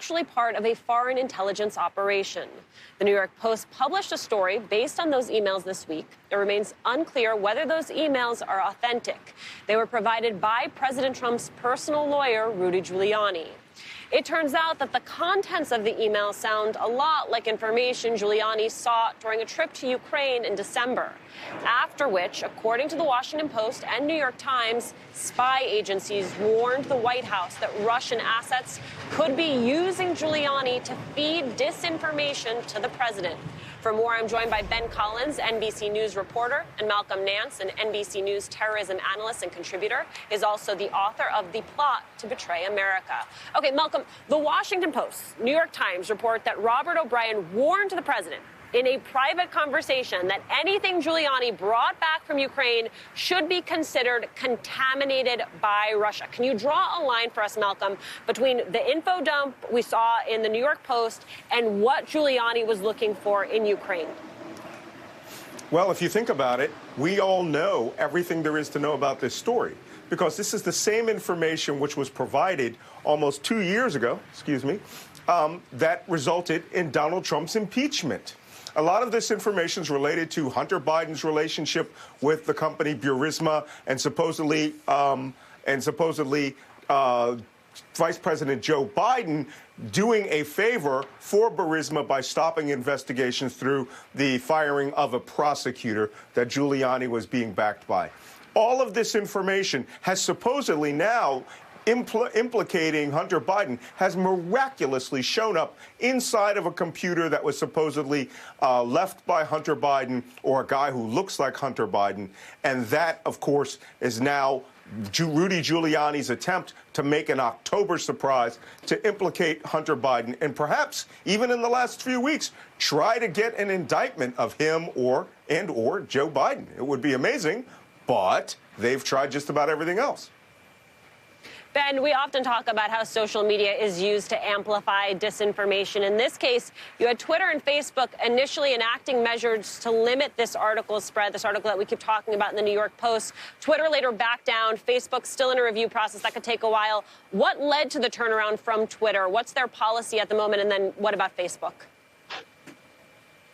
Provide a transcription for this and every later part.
actually part of a foreign intelligence operation. The New York Post published a story based on those emails this week. It remains unclear whether those emails are authentic. They were provided by President Trump's personal lawyer, Rudy Giuliani. It turns out that the contents of the email sound a lot like information Giuliani sought during a trip to Ukraine in December, after which, according to the Washington Post and New York Times, spy agencies warned the White House that Russian assets could be using Giuliani to feed disinformation to the president. For more, I'm joined by Ben Collins, NBC News reporter, and Malcolm Nance, an NBC News terrorism analyst and contributor, is also the author of The Plot to Betray America. Okay, Malcolm, the Washington Post, New York Times report that Robert O'Brien warned the president in a private conversation that anything Giuliani brought back from Ukraine should be considered contaminated by Russia. Can you draw a line for us, Malcolm, between the info dump we saw in the New York Post and what Giuliani was looking for in Ukraine? Well, if you think about it, we all know everything there is to know about this story, because this is the same information which was provided almost 2 years ago, that resulted in Donald Trump's impeachment. A lot of this information is related to Hunter Biden's relationship with the company Burisma and supposedly Vice President Joe Biden doing a favor for Burisma by stopping investigations through the firing of a prosecutor that Giuliani was being backed by. All of this information has supposedly now implicating Hunter Biden has miraculously shown up inside of a computer that was supposedly left by Hunter Biden or a guy who looks like Hunter Biden. And that, of course, is now Rudy Giuliani's attempt to make an October surprise to implicate Hunter Biden and perhaps even in the last few weeks try to get an indictment of him or Joe Biden. It would be amazing, but they've tried just about everything else. Ben, we often talk about how social media is used to amplify disinformation. In this case, you had Twitter and Facebook initially enacting measures to limit this article's spread, this article that we keep talking about in the New York Post. Twitter later backed down. Facebook's still in a review process. That could take a while. What led to the turnaround from Twitter? What's their policy at the moment? And then what about Facebook?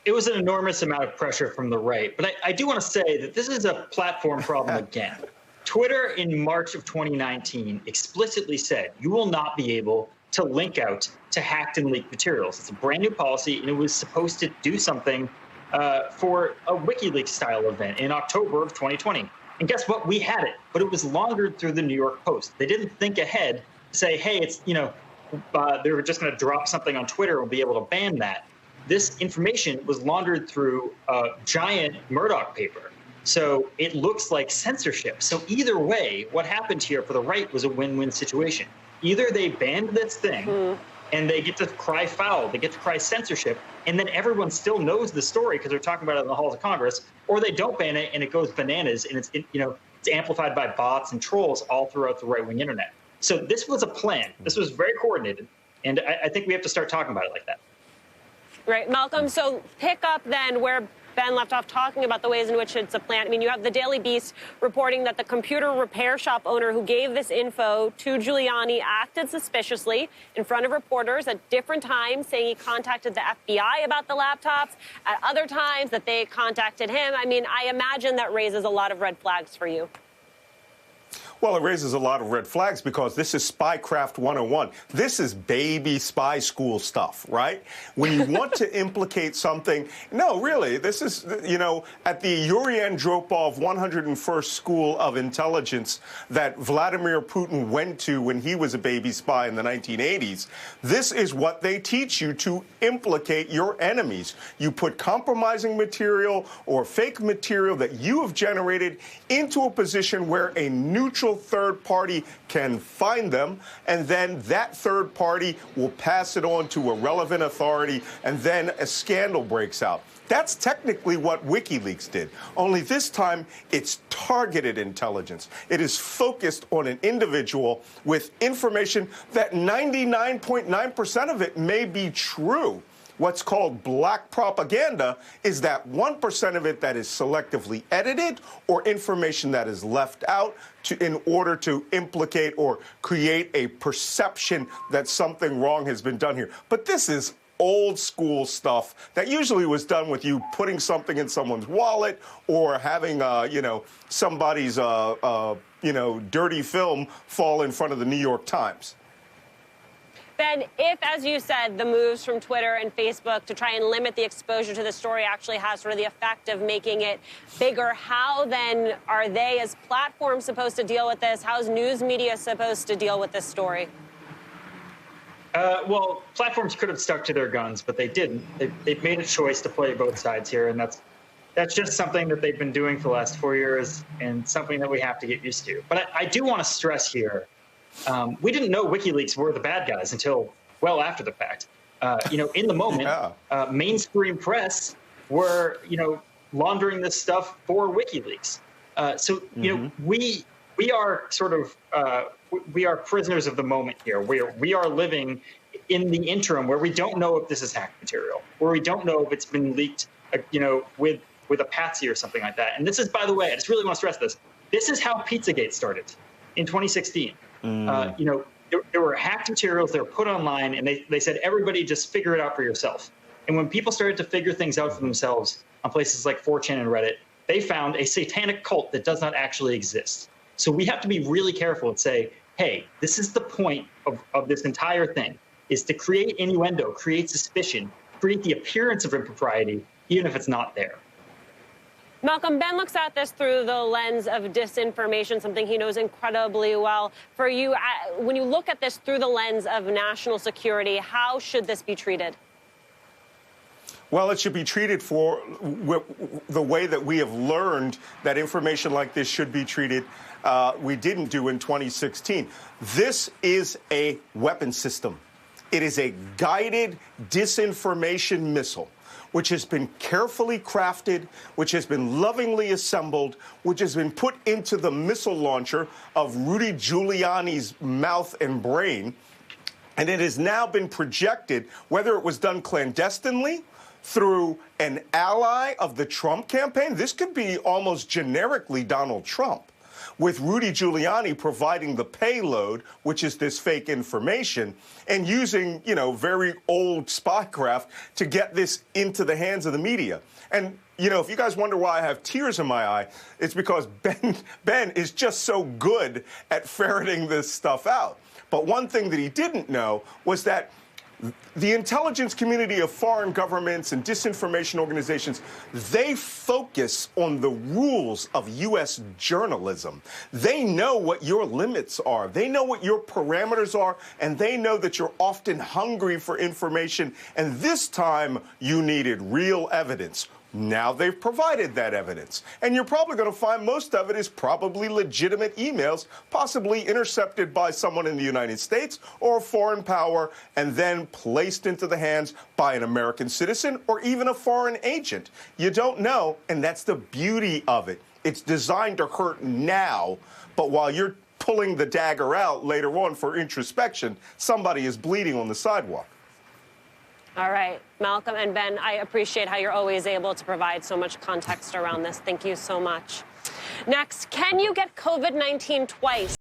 It was an enormous amount of pressure from the right. But I do want to say that this is a platform problem again. Twitter in March of 2019 explicitly said you will not be able to link out to hacked and leaked materials. It's a brand new policy, and it was supposed to do something for a WikiLeaks-style event in October of 2020. And guess what? We had it, but it was laundered through the New York Post. They didn't think ahead to say, hey, it's, they were just going to drop something on Twitter and be able to ban that. This information was laundered through a giant Murdoch paper. So it looks like censorship. So either way, what happened here for the right was a win-win situation. Either they banned this thing and they get to cry foul, they get to cry censorship, and then everyone still knows the story because they're talking about it in the halls of Congress, or they don't ban it and it goes bananas and it's amplified by bots and trolls all throughout the right-wing internet. So this was a plan. This was very coordinated, and I think we have to start talking about it like that. Right, Malcolm, so pick up then where Ben left off talking about the ways in which it's a plan. I mean, you have the Daily Beast reporting that the computer repair shop owner who gave this info to Giuliani acted suspiciously in front of reporters at different times, saying he contacted the FBI about the laptops, at other times that they contacted him. I mean, I imagine that raises a lot of red flags for you. Well, it raises a lot of red flags because this is Spycraft 101. This is baby spy school stuff, right? When you want to implicate something, no, really, this is, at the Yuri Andropov 101st School of Intelligence that Vladimir Putin went to when he was a baby spy in the 1980s, this is what they teach you to implicate your enemies. You put compromising material or fake material that you have generated into a position where a neutral third party can find them, and then that third party will pass it on to a relevant authority, and then a scandal breaks out. That's technically what WikiLeaks did, only this time it's targeted intelligence. It is focused on an individual with information that 99.9% of it may be true. What's called black propaganda is that 1% of it that is selectively edited or information that is left out in order to implicate or create a perception that something wrong has been done here. But this is old school stuff that usually was done with you putting something in someone's wallet or having, somebody's, dirty film fall in front of the New York Times. Ben, if, as you said, the moves from Twitter and Facebook to try and limit the exposure to the story actually has sort of the effect of making it bigger, how then are they as platforms supposed to deal with this? How is news media supposed to deal with this story? Well, platforms could have stuck to their guns, but they didn't. They've made a choice to play both sides here, and that's just something that they've been doing for the last 4 years and something that we have to get used to. But I do want to stress here, we didn't know WikiLeaks were the bad guys until well after the fact. In the moment, mainstream press were, laundering this stuff for WikiLeaks. We are sort of we are prisoners of the moment here. We are living in the interim where we don't know if this is hacked material, where we don't know if it's been leaked, with a patsy or something like that. And this is, by the way, I just really want to stress this. This is how Pizzagate started in 2016. There were hacked materials that were put online, and they said, everybody just figure it out for yourself. And when people started to figure things out for themselves on places like 4chan and Reddit, they found a satanic cult that does not actually exist. So we have to be really careful and say, hey, this is the point of this entire thing, is to create innuendo, create suspicion, create the appearance of impropriety, even if it's not there. Malcolm, Ben looks at this through the lens of disinformation, something he knows incredibly well. For you, when you look at this through the lens of national security, how should this be treated? Well, it should be treated for the way that we have learned that information like this should be treated. We didn't do in 2016. This is a weapon system. It is a guided disinformation missile, which has been carefully crafted, which has been lovingly assembled, which has been put into the missile launcher of Rudy Giuliani's mouth and brain. And it has now been projected, whether it was done clandestinely, through an ally of the Trump campaign. This could be almost generically Donald Trump, with Rudy Giuliani providing the payload, which is this fake information, and using, very old spycraft to get this into the hands of the media. And, if you guys wonder why I have tears in my eye, it's because Ben is just so good at ferreting this stuff out. But one thing that he didn't know was that the intelligence community of foreign governments and disinformation organizations, they focus on the rules of U.S. journalism. They know what your limits are. They know what your parameters are, and they know that you're often hungry for information. And this time, you needed real evidence. Now they've provided that evidence. And you're probably going to find most of it is probably legitimate emails, possibly intercepted by someone in the United States or a foreign power, and then placed into the hands by an American citizen or even a foreign agent. You don't know, and that's the beauty of it. It's designed to hurt now, but while you're pulling the dagger out later on for introspection, somebody is bleeding on the sidewalk. All right, Malcolm and Ben, I appreciate how you're always able to provide so much context around this. Thank you so much. Next, can you get COVID-19 twice?